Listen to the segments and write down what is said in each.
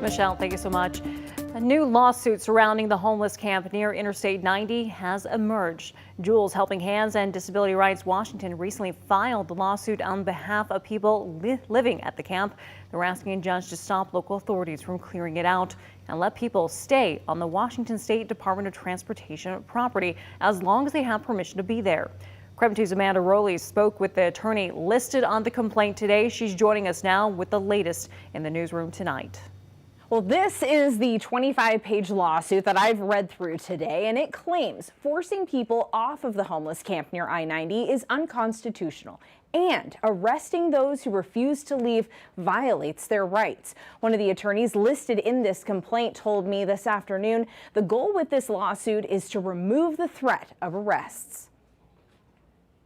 Michelle, thank you so much. A new lawsuit surrounding the homeless camp near Interstate 90 has emerged. Jules Helping Hands and Disability Rights Washington recently filed the lawsuit on behalf of people living at the camp. They're asking a judge to stop local authorities from clearing it out and let people stay on the Washington State Department of Transportation property as long as they have permission to be there. KREM 2's Amanda Rowley spoke with the attorney listed on the complaint today. She's joining us now with the latest in the newsroom tonight. Well, this is the 25-page lawsuit that I've read through today, and it claims forcing people off of the homeless camp near I-90 is unconstitutional, and arresting those who refuse to leave violates their rights. One of the attorneys listed in this complaint told me this afternoon the goal with this lawsuit is to remove the threat of arrests.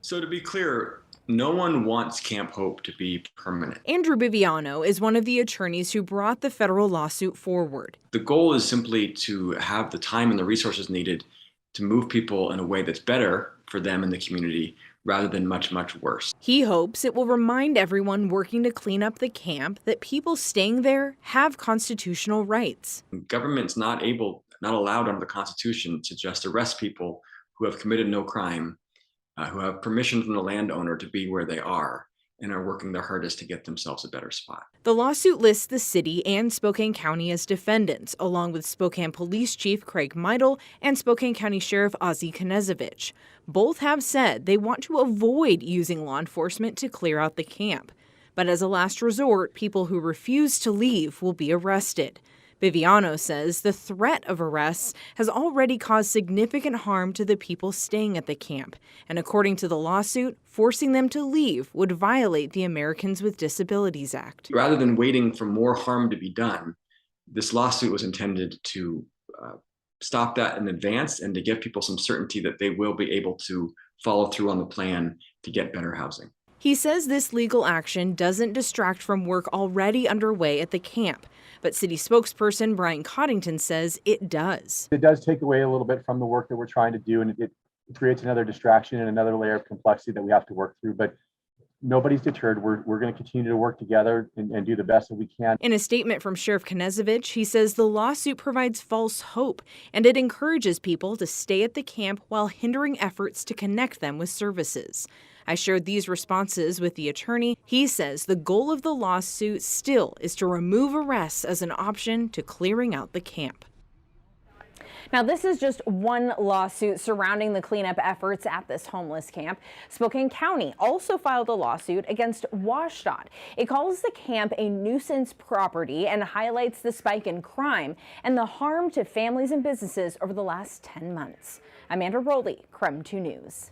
So to be clear, no one wants Camp Hope to be permanent. Andrew Biviano is one of the attorneys who brought the federal lawsuit forward. The goal is simply to have the time and the resources needed to move people in a way that's better for them and the community rather than much, much worse. He hopes it will remind everyone working to clean up the camp that people staying there have constitutional rights. Government's not allowed under the Constitution to just arrest people who have committed no crime, who have permission from the landowner to be where they are and are working their hardest to get themselves a better spot. The lawsuit lists the city and Spokane County as defendants, along with Spokane Police Chief Craig Meidel and Spokane County Sheriff Ozzie Knezevich. Both have said they want to avoid using law enforcement to clear out the camp. But as a last resort, people who refuse to leave will be arrested. Biviano says the threat of arrests has already caused significant harm to the people staying at the camp. And according to the lawsuit, forcing them to leave would violate the Americans with Disabilities Act. Rather than waiting for more harm to be done, this lawsuit was intended to stop that in advance and to give people some certainty that they will be able to follow through on the plan to get better housing. He says this legal action doesn't distract from work already underway at the camp. But city spokesperson Brian Coddington says it does. It does take away a little bit from the work that we're trying to do, and it creates another distraction and another layer of complexity that we have to work through. But nobody's deterred. We're going to continue to work together and do the best that we can. In a statement from Sheriff Knezevich, he says the lawsuit provides false hope and it encourages people to stay at the camp while hindering efforts to connect them with services. I shared these responses with the attorney. He says the goal of the lawsuit still is to remove arrests as an option to clearing out the camp. Now, this is just one lawsuit surrounding the cleanup efforts at this homeless camp. Spokane County also filed a lawsuit against WashDOT. It calls the camp a nuisance property and highlights the spike in crime and the harm to families and businesses over the last 10 months. Amanda Rowley, KREM 2 News.